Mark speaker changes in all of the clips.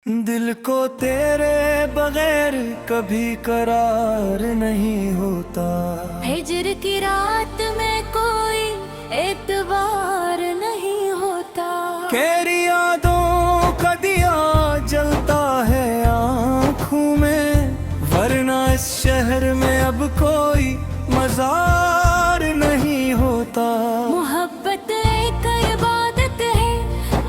Speaker 1: दिल को तेरे बगैर कभी करार नहीं होता।
Speaker 2: हिजर की रात में कोई एतबार नहीं होता।
Speaker 1: तेरी यादों का दिया जलता है आँखों में, वरना इस शहर में अब कोई मजार नहीं होता।
Speaker 2: मोहब्बत एक इबादत है,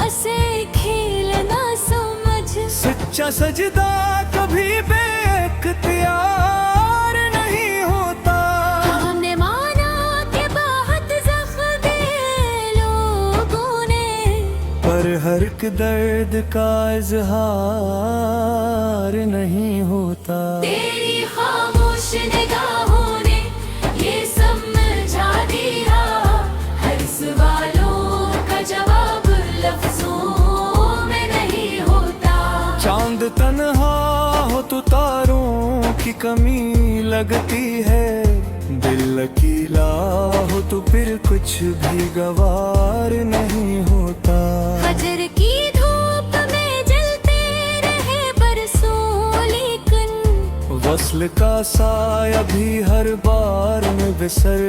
Speaker 2: असे खेल ना समझ।
Speaker 1: सच्चा सजदा कभी बेख्तियार नहीं होता।
Speaker 2: हमने माना कि बहुत ज़ख्म दिए लोगों ने,
Speaker 1: पर हर एक दर्द का इजहार नहीं होता।
Speaker 2: तेरी खामोश निगाहों ने ये समझा दिया, हर सवालों का जवाब लफ्जों में नहीं होता।
Speaker 1: चांद तन्हा हो तो तारों की कमी लगती है, दिल लकीला हो तो फिर कुछ भी गवार नहीं होता।
Speaker 2: फजर की धूप में जलते रहे बरसों, लेकिन
Speaker 1: वस्ल का साया भी हर बार में बिसर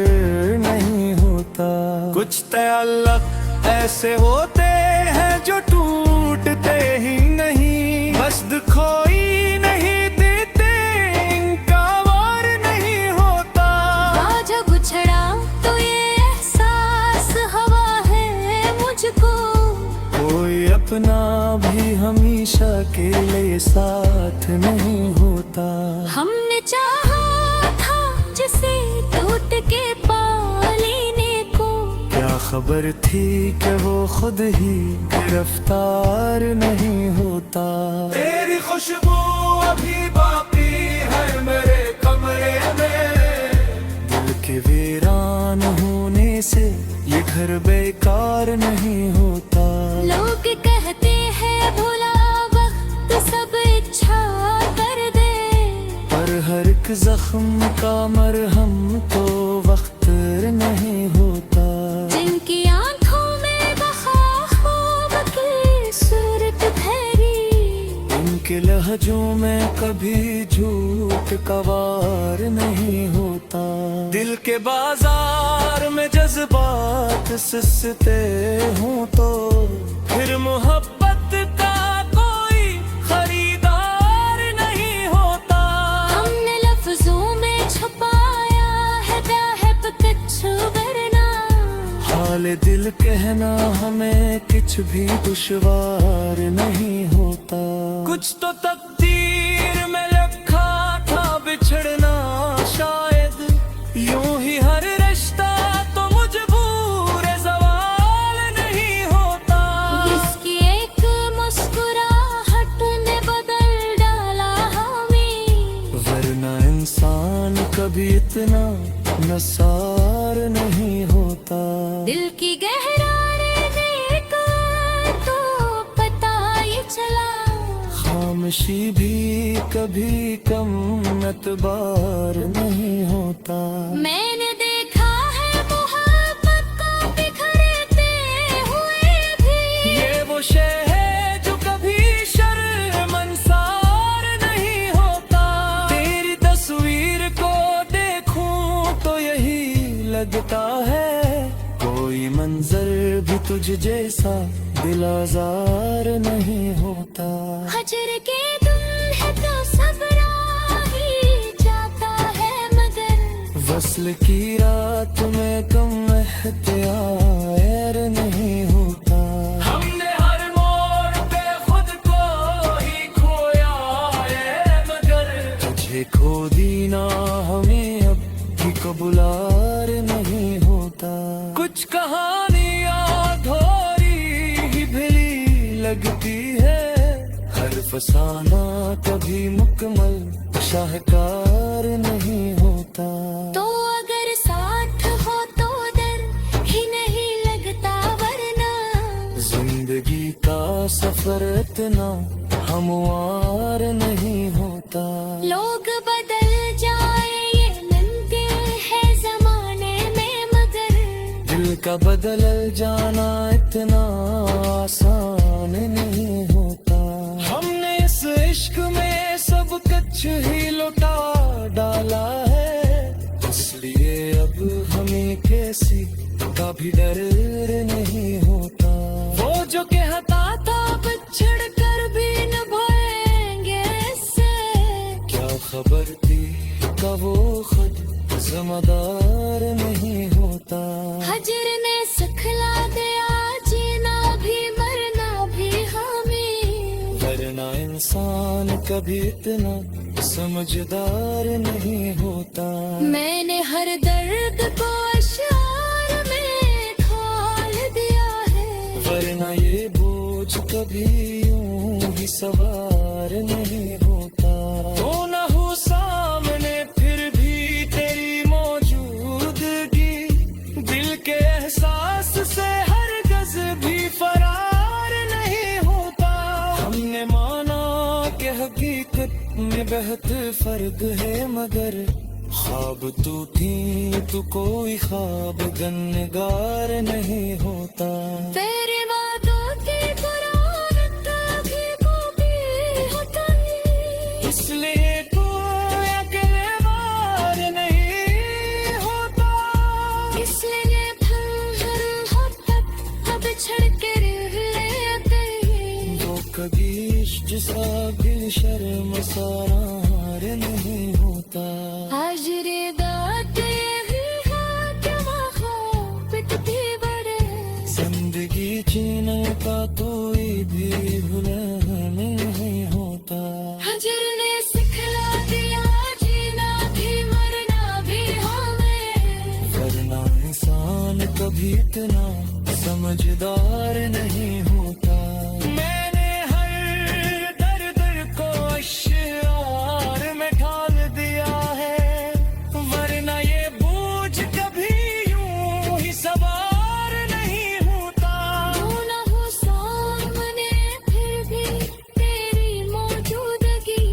Speaker 1: नहीं होता। कुछ तअल्लुक़ ऐसे होते हैं जो टूटते ही नहीं, बस खोई नहीं देते, इनका वार नहीं होता।
Speaker 2: जब उछड़ा तो ये एहसास हवा है मुझको,
Speaker 1: कोई अपना भी हमेशा के लिए साथ नहीं होता।
Speaker 2: हमने चाहा था जिसे टूट के पा लेने को,
Speaker 1: क्या खबर थी कि वो खुद ही गिरफ्तार नहीं होता। तेरी खुशबू अभी बाकी है मेरे कमरे में, दिल के वीरान होने से ये घर बेकार नहीं होता।
Speaker 2: लोग कहते हैं भुला वक्त सब इच्छा कर दे,
Speaker 1: पर हर एक जख्म का मरहम तो वक्त नहीं होता।
Speaker 2: जिनकी आंखों में बहा खूब की सूरत ठहरी,
Speaker 1: इनके लहजों में कभी झूठ का वार नहीं होता। दिल के बाजार में जज्बात सस्ते हों तो फिर मोहब्बत का कोई खरीदार नहीं होता।
Speaker 2: हमने लफ्जों में छुपाया है दाहब कुछ वरना,
Speaker 1: हाल दिल कहना हमें कुछ भी दुश्वार नहीं होता। कुछ तो तकदीर में लिखा था बिछड़ना शायद, यूं ही हर रिश्ता तो मजबूर सवाल नहीं होता।
Speaker 2: इसकी एक मुस्कुराहट ने बदल डाला हमें,
Speaker 1: वरना इंसान कभी इतना नसार नहीं होता।
Speaker 2: दिल की गहराई देखकर तो पता ये चला,
Speaker 1: खामोशी भी कभी कम एतबार नहीं होता।
Speaker 2: मैंने देखा है मोहब्बत को बिखरते हुए भी,
Speaker 1: ये वो शय है जो कभी शर्मसार नहीं होता। तेरी तस्वीर को देखूं तो यही लगता है, कोई मंजर भी तुझ जैसा दिल आज़ार नहीं होता।
Speaker 2: हजर के दिल है तो सब राह ही जाता है, मगर
Speaker 1: वस्ल की रात में कम एहतियार नहीं होता। हमने हर मोड़ पे खुद को ही खोया है, मगर तुझे खो दीना हमें अब भी कबूलार नहीं होता। कुछ कहानियाँ अधूरी ही भली लगती है, हर फसाना कभी मुकम्मल शाहकार नहीं होता।
Speaker 2: तो अगर साथ हो तो डर ही नहीं लगता, वरना
Speaker 1: जिंदगी का सफर इतना हमवार नहीं होता।
Speaker 2: लोग बदल जाए ये मुमकिन है जमाने में, मगर
Speaker 1: दिल का बदल जाना इतना आसान नहीं होता। हमने इश्क में सब कुछ ही लुटा डाला है, इसलिए अब हमें किसी का भी डर नहीं होता। वो जो कहता था बिछड़ कर भी निभाएंगे इससे, क्या खबर थी का वो खुद ज़िम्मेदार नहीं होता।
Speaker 2: हजर ने सिखला दिया जीना भी मरना भी हमें,
Speaker 1: वरना इंसान कभी इतना समझदार नहीं होता।
Speaker 2: मैंने हर दर्द को अशआर में ढाल दिया है,
Speaker 1: वरना ये बोझ कभी यूं ही सवार नहीं होता। तो न हो सामने फिर भी तेरी मौजूदगी, दिल के एहसास से हरगिज़ भी फरार नहीं होता। हमने माना कि हकीकत में बहुत फर्क है, मगर ख्वाब तू थी तू कोई ख्वाब गनगार नहीं होता।
Speaker 2: तेरे वादों की पुरानत भी कभी होता है,
Speaker 1: इसलिए कोई अकेले वार नहीं होता।
Speaker 2: इसलिए हर हद अब छड़ के रहते हैं।
Speaker 1: वो कभी इश्क सा दिल शर्मसार नहीं होता।
Speaker 2: आज रेदात यही है कि मोहब्बत भी बड़े,
Speaker 1: जिंदगी जीने का कोई भी हुनर नहीं होता।
Speaker 2: हजर ने सिखला दिया जीना भी मरना भी हमें,
Speaker 1: वरना इंसान कभी इतना समझदार नहीं होता। मैंने हर दर्द को अशआर में ढाल दिया है, वरना ये बोझ कभी यूं ही सवार नहीं होता।
Speaker 2: तू न हो सामने फिर भी तेरी मौजूदगी,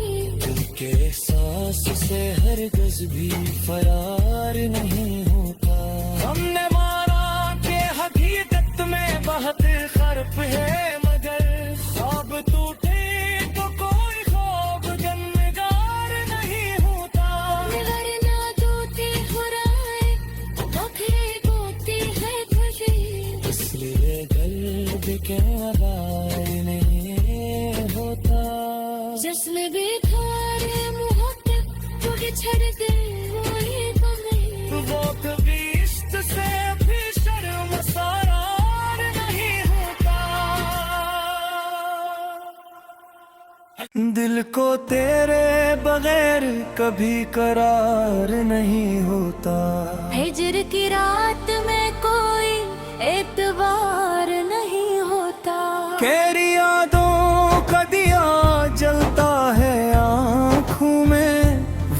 Speaker 1: दिल के एहसास से हरगिज़ भी फरार नहीं होता। हमने माना कि हकीकत में बहुत खर्फ है, मगर ख्वाब टूटे तो कोई ख्वाब गनगार नहीं होता।
Speaker 2: वरना दूती हुराए तो फिर होती है खुशी,
Speaker 1: इसलिए दर्द के आगाए नहीं होता।
Speaker 2: जिसमें भी थारे मोहब्बत टूट छड़ दे वही तुम्हें,
Speaker 1: वो कभी इश्क से भी शर्मसार नहीं होता। दिल को तेरे बगैर कभी करार नहीं होता।
Speaker 2: हिजर की रात में कोई एतबार नहीं होता।
Speaker 1: तेरी यादों का दिया जलता है आँखों में,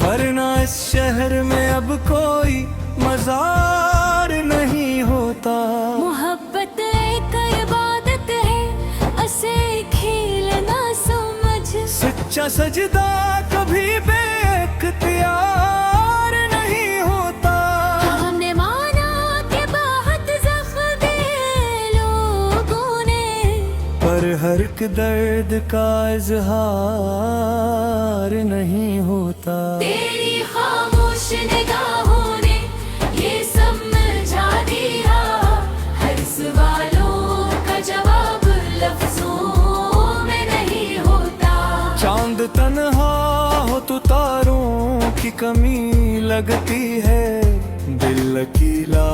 Speaker 1: वरना इस शहर में अब कोई मजार नहीं होता।
Speaker 2: मोहब्बत एक इबादत है, असे खेल ना समझ,
Speaker 1: सच्चा सजदा कभी बेख्तियार नहीं होता।
Speaker 2: हमने माना कि बहुत ज़ख्म दिए लोगों ने,
Speaker 1: पर हर एक दर्द का इजहार नहीं होता।
Speaker 2: तेरी खामोश निगाहों ने ये समझा दिया, हर सवालों का जवाब लफ्जों में नहीं होता।
Speaker 1: चांद तन्हा हो तो तारों की कमी लगती है, दिल लकीला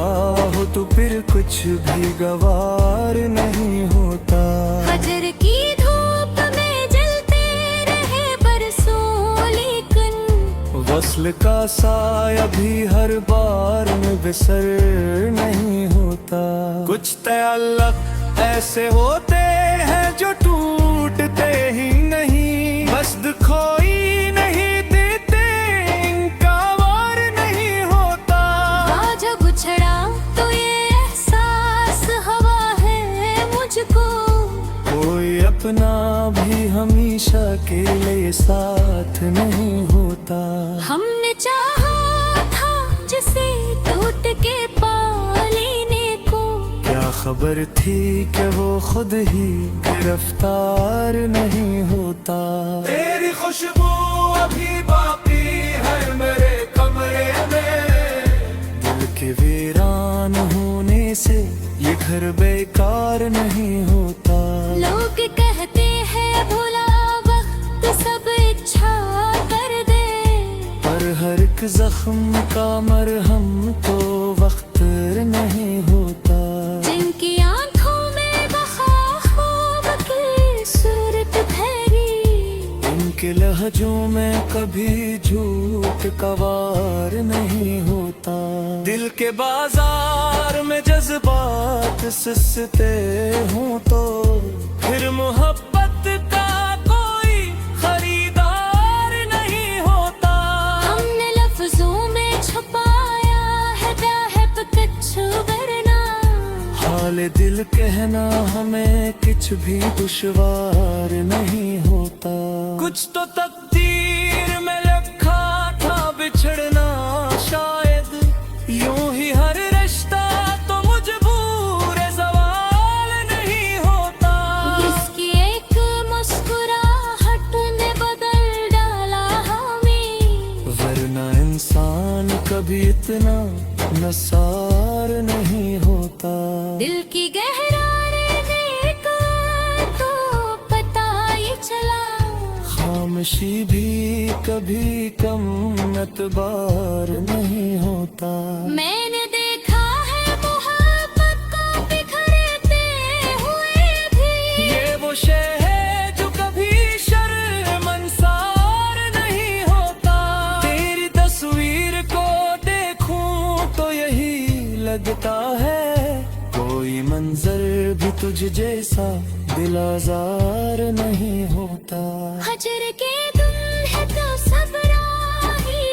Speaker 1: हो तो फिर कुछ भी गवार नहीं होता।
Speaker 2: हजर की धूप में जलते रहे बरसों, लेकिन
Speaker 1: वस्ल का साया भी हर बार में बेसर नहीं होता। कुछ तअल्लुक़ ऐसे होते हैं जो टूटते ही नहीं, बस खोई नहीं देते, इनका वार नहीं होता।
Speaker 2: आज गुछड़ा तो ये एहसास हवा है मुझको,
Speaker 1: कोई अपना भी हमेशा के लिए साथ नहीं होता।
Speaker 2: हमने चाहा था जिसे टूट के पा लेने को,
Speaker 1: क्या खबर थी कि वो खुद ही गिरफ्तार नहीं होता। तेरी खुशबू अभी बाकी है मेरे कमरे में। दिल के वीरान होने से ये घर बेकार नहीं होता।
Speaker 2: लोग कहते हैं भुला वक्त सब इच्छा कर दे,
Speaker 1: पर हर एक जख्म का मरहम तो वक्त नहीं होता।
Speaker 2: जिनकी आंखों में बहा ख्वाब की सूरत ठहरी,
Speaker 1: इनके लहजों में कभी झूठ का वार नहीं होता। दिल के बाजार में जज्बात सस्ते हों तो फिर मोहब्बत का कोई खरीदार नहीं होता।
Speaker 2: हमने लफ्जों में छुपाया है बेहद कुछ वरना,
Speaker 1: हाल दिल कहना हमें कुछ भी दुश्वार नहीं होता। कुछ तो तकदीर में लिखा था बिछड़ना शायद, यूं ही हर रिश्ता तो मजबूर सवाल नहीं होता।
Speaker 2: इसकी एक मुस्कुराहट ने बदल डाला हमें,
Speaker 1: वरना इंसान कभी इतना नसार नहीं होता।
Speaker 2: दिल की गहराई देखकर तो पता ही चला,
Speaker 1: खामोशी भी कभी कम एतबार नहीं होता।
Speaker 2: मैंने देखा है मोहब्बत को बिखरते हुए भी,
Speaker 1: ये वो शय है जो कभी शर्मसार नहीं होता। तेरी तस्वीर को देखूं तो यही लगता है, कोई मंजर भी तुझ जैसा दिल आज़ार नहीं होता।
Speaker 2: हजर के दुल्हे तो सब राही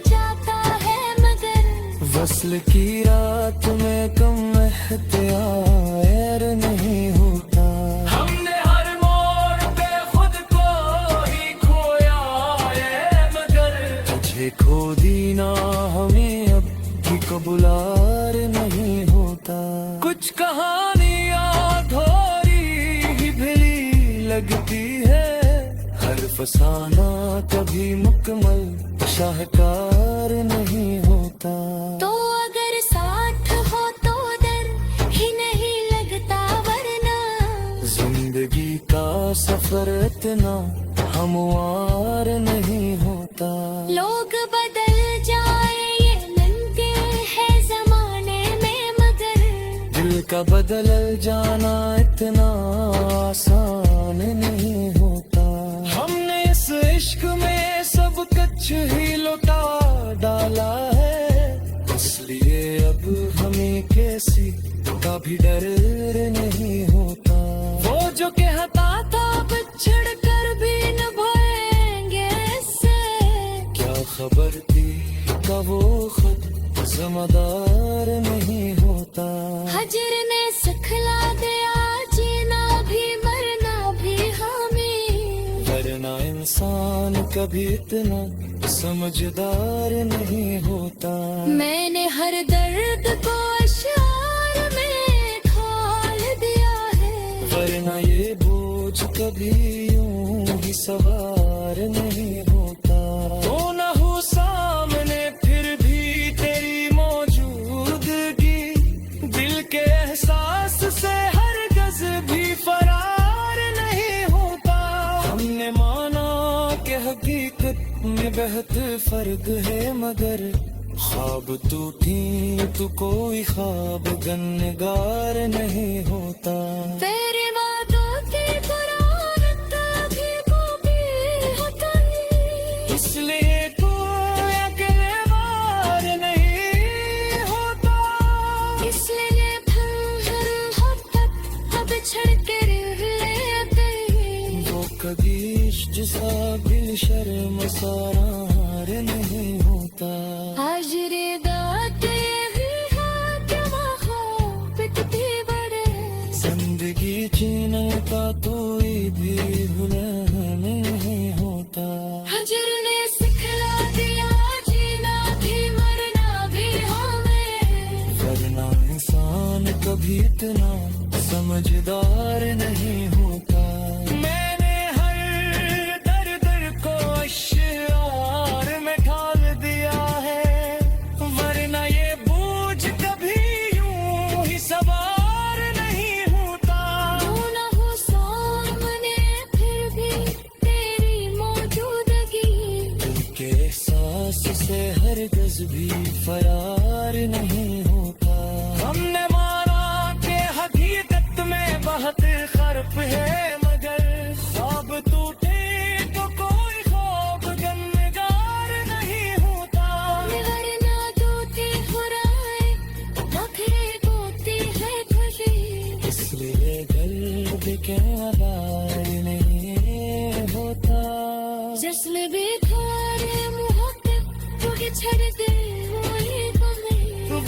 Speaker 2: जाता है मगर,
Speaker 1: वस्ल की रात में कम एहतियार नहीं होता। हमने हर मोड़ पे खुद को ही खोया है मगर, तुझे खो दीना हमें अब की कबूलार नहीं होता। कुछ कहानियाँ अधूरी ही भली लगती है, हर फसाना कभी मुकम्मल शाहकार नहीं होता।
Speaker 2: तो अगर साथ हो तो डर ही नहीं लगता वरना,
Speaker 1: जिंदगी का सफर इतना हमवार नहीं होता।
Speaker 2: लोग बदल जाए ये मुमकिन है जमाने में मगर,
Speaker 1: दिल का बदल जाना इतना आसान नहीं होता। हमने इस इश्क में सब कुछ ही लुटा डाला है, इसलिए अब हमें किसी का भी डर नहीं होता। वो जो कहता था बिछड़ कर भी निभाएंगे इससे, क्या खबर थी का वो खुद ज़िम्मेदार नहीं होता।
Speaker 2: हजर ने सिखला दिया जीना भी मरना भी हमें,
Speaker 1: वरना इंसान कभी इतना समझदार नहीं होता।
Speaker 2: मैंने हर दर्द को अशआर में ढाल दिया है,
Speaker 1: वरना ये बोझ कभी यूं ही सवार नहीं होता। तो न हो सामने फिर भी तेरी मौजूदगी, दिल के एहसास से हरगिज़ भी फरार नहीं होता। हमने माना कि हकीकत में बहुत फर्क है मगर, ख्वाब तू थी तू कोई ख्वाब गनगार नहीं होता।
Speaker 2: तेरे वादों की पुरानत भी कभी होता नहीं,
Speaker 1: इसलिए कोई अकेले वार नहीं होता।
Speaker 2: इसलिए फिर हर मोहब्बत अब छड़ के रह लेते,
Speaker 1: वो कभी जिसा दिल शर्मसार नहीं होता।
Speaker 2: हाजिरे दाते भी हाथ मोहब्बत भी बड़े,
Speaker 1: जिंदगी जीने का कोई भी हुनर नहीं होता।
Speaker 2: हजर ने सिखला दिया जीना भी मरना भी हमें,
Speaker 1: वरना इंसान कभी इतना समझदार नहीं होता। मैंने हर दर दर को से हरगिज़ भी फरार नहीं होता। हमने माना कि हकीकत में बहुत खर्फ है, मगर ख्वाब टूटे तो कोई ख्वाब गमगार नहीं होता।
Speaker 2: वरना टूटी फुराए नखरे बोती है खुशी,
Speaker 1: इसलिए दर्द के आधार नहीं होता।
Speaker 2: जश्न भी थारे मोहब्बत तुझे छड़ दे मोए कमे,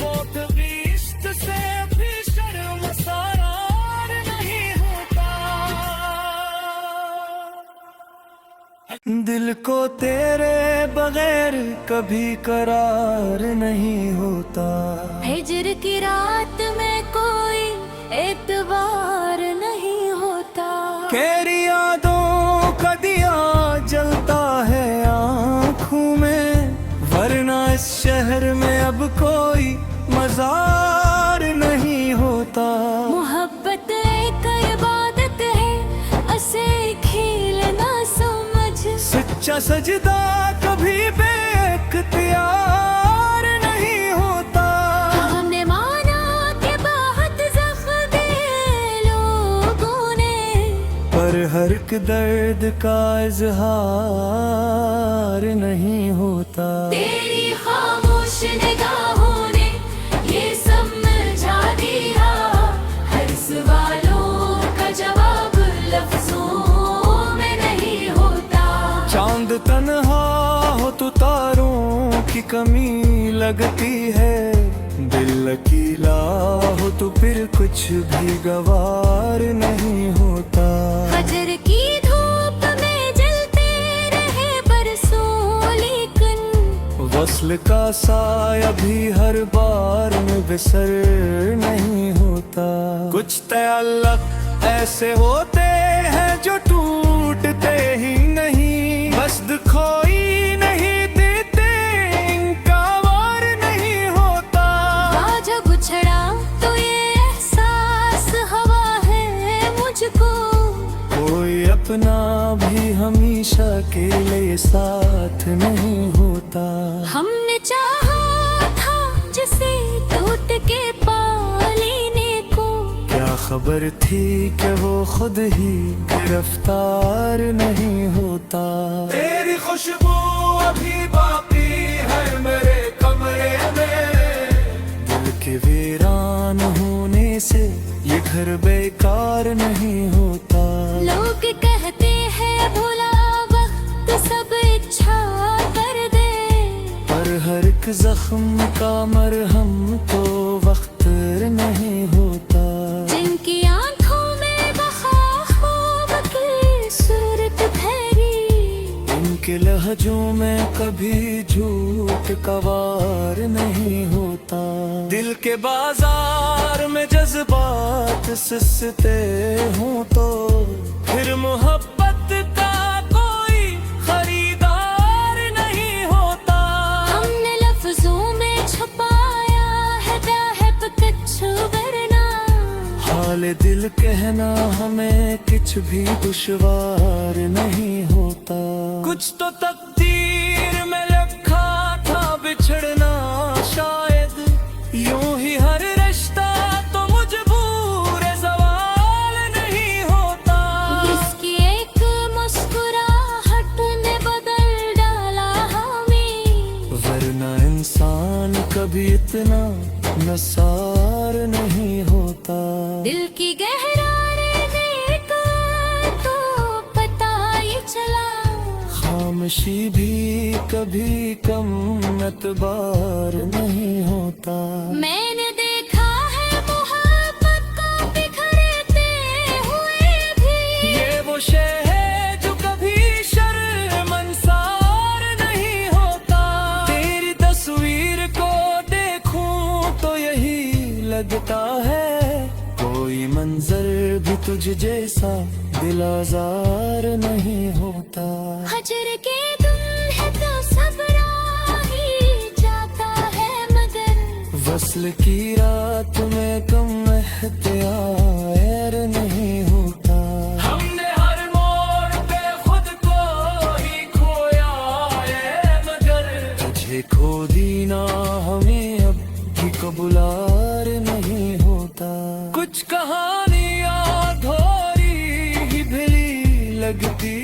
Speaker 1: वो कभी इश्क से भी शर्मसार नहीं होता। दिल को तेरे बगैर कभी करार नहीं होता।
Speaker 2: हिजर की रात में कोई एतबार नहीं होता।
Speaker 1: तेरी यादों का दिया जलता है आँखों में, वरना इस शहर में अब कोई मजार नहीं होता।
Speaker 2: मोहब्बत एक इबादत है, असे खेल ना समझ।
Speaker 1: सच्चा सजदा कभी बेख्तियार नहीं होता।
Speaker 2: हमने माना कि बहुत ज़ख्म दिए लोगों ने,
Speaker 1: पर हर एक दर्द का इजहार नहीं होता।
Speaker 2: तेरी खामोश निगाहों ने ये समझा दिया, हर सवालों का जवाब लफ्जों में नहीं होता।
Speaker 1: चांद तन्हा हो तो तारों की कमी लगती है, दिल अकेला हो तो फिर कुछ भी गवार नहीं होता।
Speaker 2: फजर की धूप में जलते रहे बरसों, लेकिन
Speaker 1: वस्ल का साया भी हर बार में बिसर नहीं होता। कुछ तअल्लुक़ ऐसे होते हैं जो टूटते ही नहीं, बस खोई नहीं देते, इनका वार नहीं होता।
Speaker 2: जब उछड़ा तो ये एहसास हवा है मुझको,
Speaker 1: कोई अपना भी हमेशा के लिए साथ नहीं होता।
Speaker 2: हमने चाहा था जिसे टूट के पा लेने को,
Speaker 1: क्या खबर थी कि वो खुद ही गिरफ्तार नहीं होता। तेरी खुशबू अभी बाकी है मेरे कमरे में, दिल के वीरान होने से ये घर बेकार नहीं होता।
Speaker 2: लोग कहते हैं भुला वक्त सब इच्छा कर दे,
Speaker 1: पर हर एक जख्म का मरहम तो वक्त नहीं होता।
Speaker 2: जिनकी आंखों में बहा ख्वाब की सूरत ठहरी,
Speaker 1: इनके लहजों में कभी झूठ का वार नहीं होता। दिल के बाजार में जज्बात सस्ते हों तो फिर मोहब्बत का कोई खरीदार नहीं होता।
Speaker 2: हमने लफ्जों में छुपाया है बेहद कुछ, वरना
Speaker 1: हाल दिल कहना हमें कुछ भी दुश्वार नहीं होता। कुछ तो तकदीर में लिखा था बिछड़ना, शायद यूं ही हर रिश्ता तो मजबूर सवाल नहीं होता।
Speaker 2: इसकी एक मुस्कुराहट ने बदल डाला हमें,
Speaker 1: वरना इंसान कभी इतना नसार नहीं होता।
Speaker 2: दिल की गहराई देखकर तो पता ही चला,
Speaker 1: खामोशी भी कभी कम एतबार नहीं होता।
Speaker 2: मैंने देखा है मोहब्बत को बिखरते हुए भी,
Speaker 1: ये वो शय है जो कभी शर्मसार नहीं होता। तेरी तस्वीर को देखूं तो यही लगता है, कोई मंजर भी तुझ जैसा दिल आज़ार नहीं होता।
Speaker 2: हजर के दुल्हे तो सब राही जाता है, मगर
Speaker 1: वस्ल की रात में कम एहतियार नहीं होता। हमने हर मोड़ पे खुद को ही खोया है, मगर तुझे भीगती